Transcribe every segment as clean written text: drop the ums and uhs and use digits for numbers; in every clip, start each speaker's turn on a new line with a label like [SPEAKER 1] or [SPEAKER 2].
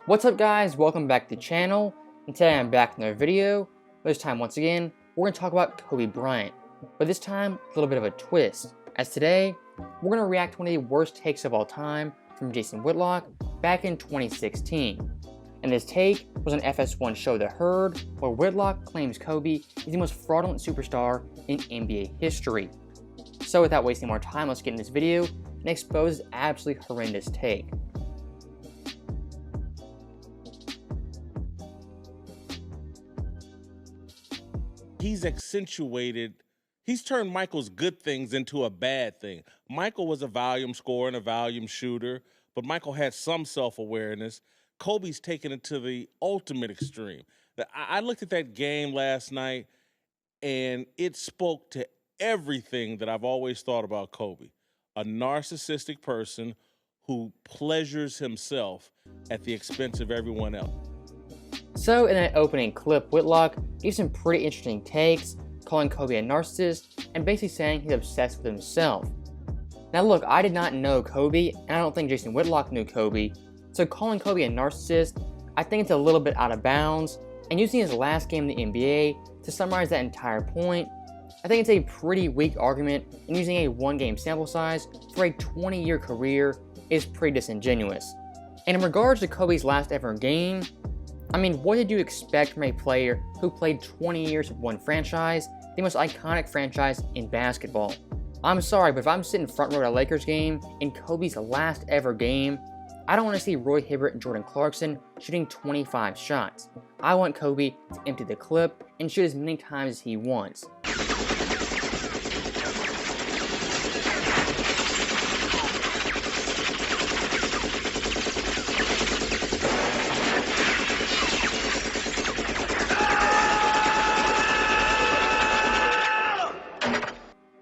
[SPEAKER 1] What's up guys, welcome back to the channel, and today I'm back with another video. This time once again, we're going to talk about Kobe Bryant, but this time a little bit of a twist, as today we're going to react to one of the worst takes of all time from Jason Whitlock back in 2016. And this take was on FS1 show The Herd, where Whitlock claims Kobe is the most fraudulent superstar in NBA history. So without wasting more time, let's get in this video and expose this absolutely horrendous take.
[SPEAKER 2] He's turned Michael's good things into a bad thing. Michael was a volume scorer and a volume shooter, but Michael had some self-awareness. Kobe's taken it to the ultimate extreme. I looked at that game last night, and it spoke to everything that I've always thought about Kobe. A narcissistic person who pleasures himself at the expense of everyone else.
[SPEAKER 1] So in that opening clip, Whitlock gave some pretty interesting takes, calling Kobe a narcissist and basically saying he's obsessed with himself. Now look, I did not know Kobe, and I don't think Jason Whitlock knew Kobe, so calling Kobe a narcissist, I think it's a little bit out of bounds, and using his last game in the NBA to summarize that entire point, I think it's a pretty weak argument, and using a one-game sample size for a 20-year career is pretty disingenuous. And in regards to Kobe's last ever game, I mean, what did you expect from a player who played 20 years with one franchise, the most iconic franchise in basketball? I'm sorry, but if I'm sitting front row at a Lakers game in Kobe's last ever game, I don't want to see Roy Hibbert and Jordan Clarkson shooting 25 shots. I want Kobe to empty the clip and shoot as many times as he wants.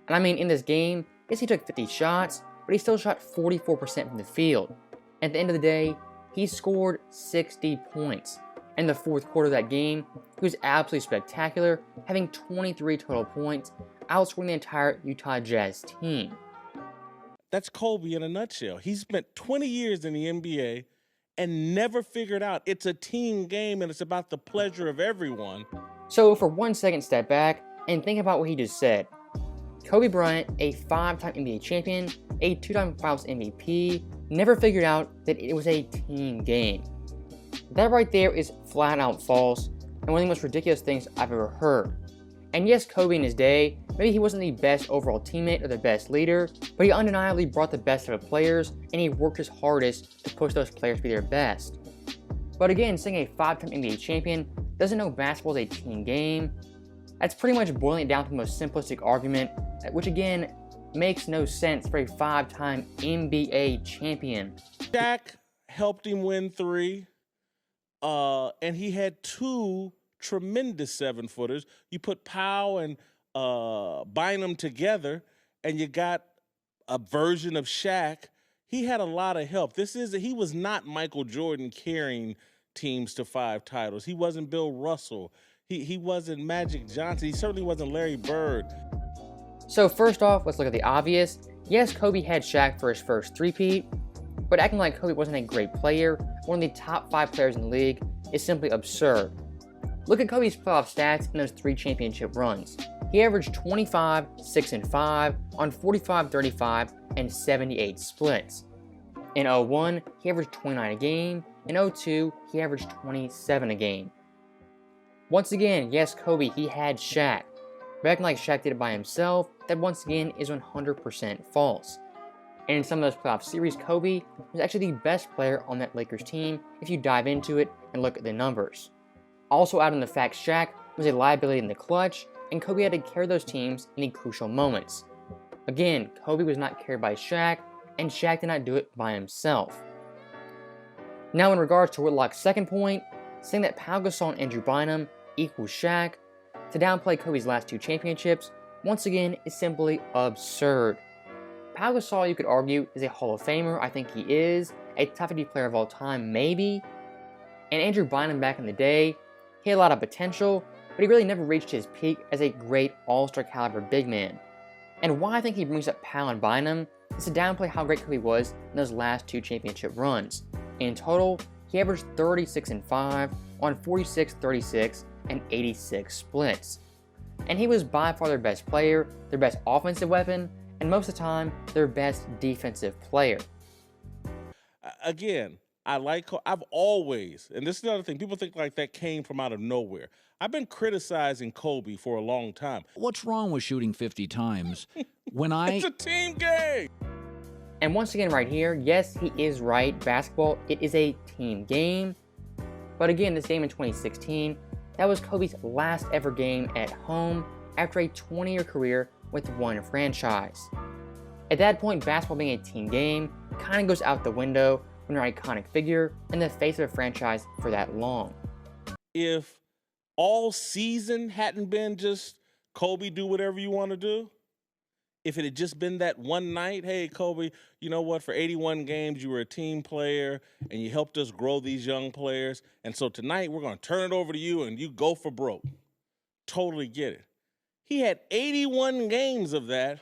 [SPEAKER 1] And I mean, in this game, yes, he took 50 shots, but he still shot 44% from the field. At the end of the day, he scored 60 points. In the fourth quarter of that game, he was absolutely spectacular, having 23 total points, outscoring the entire Utah Jazz team.
[SPEAKER 2] That's Kobe in a nutshell. He spent 20 years in the NBA and never figured out it's a team game and it's about the pleasure of everyone.
[SPEAKER 1] So for 1 second, step back and think about what he just said. Kobe Bryant, a 5-time NBA champion, a 2-time Finals MVP, never figured out that it was a team game. That right there is flat out false, and one of the most ridiculous things I've ever heard. And yes, Kobe in his day, maybe he wasn't the best overall teammate or the best leader, but he undeniably brought the best out of players, and he worked his hardest to push those players to be their best. But again, saying a 5-time NBA champion doesn't know basketball is a team game, that's pretty much boiling it down to the most simplistic argument, which again makes no sense for a 5-time NBA champion.
[SPEAKER 2] Shaq helped him win 3, and he had 2 tremendous 7-footers. You put Powell and Bynum together, and you got a version of Shaq. He had a lot of help. He was not Michael Jordan carrying teams to 5 titles. He wasn't Bill Russell. He wasn't Magic Johnson. He certainly wasn't Larry Bird.
[SPEAKER 1] So first off, let's look at the obvious. Yes, Kobe had Shaq for his first three-peat, but acting like Kobe wasn't a great player, one of the top 5 players in the league, is simply absurd. Look at Kobe's playoff stats in those 3 championship runs. He averaged 25, 6 and 5 on 45, 35, and 78 splits. In 01, he averaged 29 a game. In 02, he averaged 27 a game. Once again, yes, Kobe, he had Shaq. But acting like Shaq did it by himself, that once again is 100% false. And in some of those playoff series, Kobe was actually the best player on that Lakers team if you dive into it and look at the numbers. Also add in the fact Shaq was a liability in the clutch, and Kobe had to carry those teams in the crucial moments. Again, Kobe was not carried by Shaq, and Shaq did not do it by himself. Now in regards to Whitlock's second point, saying that Pau Gasol and Andrew Bynum equals Shaq, to downplay Kobe's last 2 championships, once again, is simply absurd. Pau Gasol, you could argue, is a Hall of Famer. I think he is. A top 50 player of all time, maybe. And Andrew Bynum back in the day, he had a lot of potential, but he really never reached his peak as a great all-star caliber big man. And why I think he brings up Pau and Bynum is to downplay how great Kobe was in those last 2 championship runs. In total, he averaged 36-5 on 46, 36, and 86 splits. And he was by far their best player, their best offensive weapon, and most of the time, their best defensive player.
[SPEAKER 2] Again, I've always, and this is another thing, people think like that came from out of nowhere. I've been criticizing Kobe for a long time.
[SPEAKER 3] What's wrong with shooting 50 times? It's
[SPEAKER 2] a team game!
[SPEAKER 1] And once again right here, yes, he is right. Basketball, it is a team game. But again, this game in 2016, that was Kobe's last ever game at home after a 20-year career with one franchise. At that point, basketball being a team game kind of goes out the window when you're an iconic figure in the face of a franchise for that long.
[SPEAKER 2] If all season hadn't been just Kobe, do whatever you want to do, if it had just been that one night, hey, Kobe, you know what, for 81 games, you were a team player, and you helped us grow these young players, and so tonight we're going to turn it over to you, and you go for broke. Totally get it. He had 81 games of that,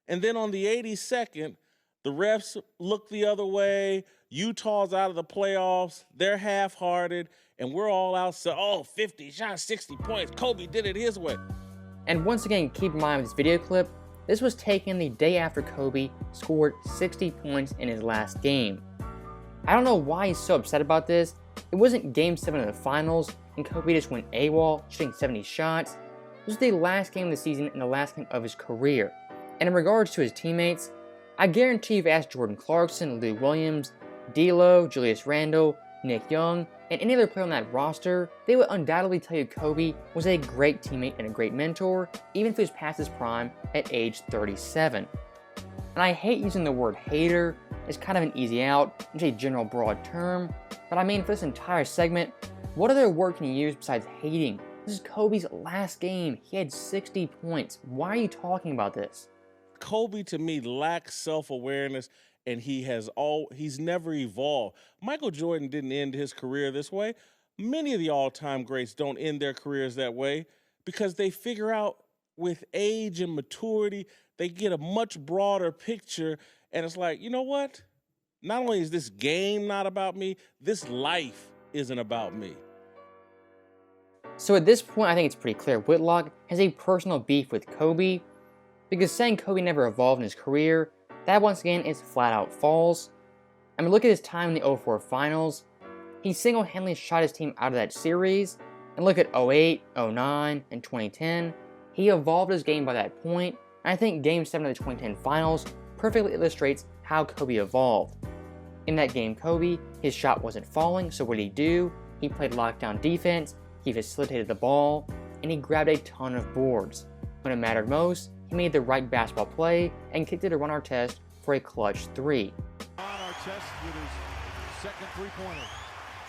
[SPEAKER 2] and then on the 82nd, the refs look the other way, Utah's out of the playoffs, they're half-hearted, and we're all out saying, oh, 50, shot 60 points, Kobe did it his way.
[SPEAKER 1] And once again, keep in mind with this video clip, this was taken the day after Kobe scored 60 points in his last game. I don't know why he's so upset about this. It wasn't Game 7 of the finals, and Kobe just went AWOL, shooting 70 shots. This was the last game of the season and the last game of his career. And in regards to his teammates, I guarantee you've asked Jordan Clarkson, Lou Williams, D'Lo, Julius Randle, Nick Young, and any other player on that roster, they would undoubtedly tell you Kobe was a great teammate and a great mentor, even if he was past his prime at age 37. And I hate using the word hater, it's kind of an easy out, it's a general broad term, but I mean for this entire segment, what other word can you use besides hating? This is Kobe's last game, he had 60 points, why are you talking about this?
[SPEAKER 2] Kobe to me lacks self-awareness, and he's never evolved. Michael Jordan didn't end his career this way. Many of the all-time greats don't end their careers that way because they figure out with age and maturity, they get a much broader picture, and it's like, you know what? Not only is this game not about me, this life isn't about me.
[SPEAKER 1] So at this point, I think it's pretty clear Whitlock has a personal beef with Kobe, because saying Kobe never evolved in his career, that once again is flat out false. I mean, look at his time in the 2004 finals. He single-handedly shot his team out of that series, and look at 2008, 2009, and 2010. He evolved his game by that point, and I think Game 7 of the 2010 finals perfectly illustrates how Kobe evolved. In that game, Kobe, his shot wasn't falling, so what did he do? He played lockdown defense, he facilitated the ball, and he grabbed a ton of boards. When it mattered most, he made the right basketball play and kicked it to Ron Artest for a clutch 3.
[SPEAKER 4] Ron Artest with his second three-pointer.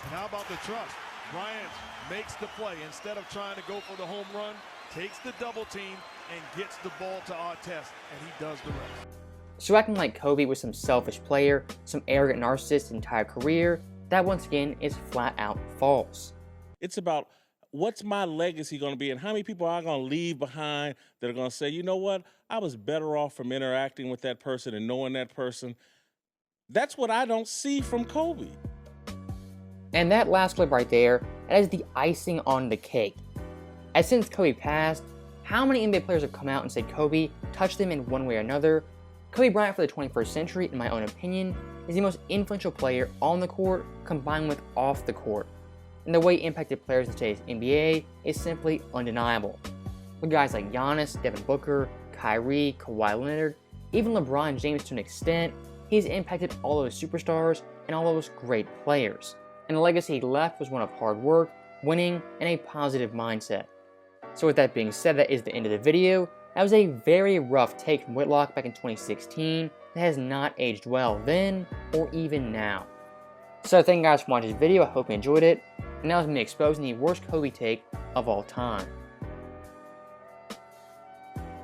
[SPEAKER 4] And how about the trust? Bryant makes the play. Instead of trying to go for the home run, takes the double team and gets the ball to Artest, and he does the rest.
[SPEAKER 1] So acting like Kobe was some selfish player, some arrogant narcissist his entire career, that once again is flat out false.
[SPEAKER 2] It's about what's my legacy going to be and how many people I'm going to leave behind that are going to say, you know what, I was better off from interacting with that person and knowing that person. That's what I don't see from Kobe.
[SPEAKER 1] And that last clip right there, that is the icing on the cake. As since Kobe passed, how many NBA players have come out and said Kobe touched them in one way or another? Kobe Bryant for the 21st century, in my own opinion, is the most influential player on the court combined with off the court. And the way he impacted players in today's NBA is simply undeniable. With guys like Giannis, Devin Booker, Kyrie, Kawhi Leonard, even LeBron James to an extent, he's impacted all those superstars and all those great players. And the legacy he left was one of hard work, winning, and a positive mindset. So with that being said, that is the end of the video. That was a very rough take from Whitlock back in 2016 that has not aged well then or even now. So thank you guys for watching this video, I hope you enjoyed it. And that was me exposing the worst Kobe take of all time.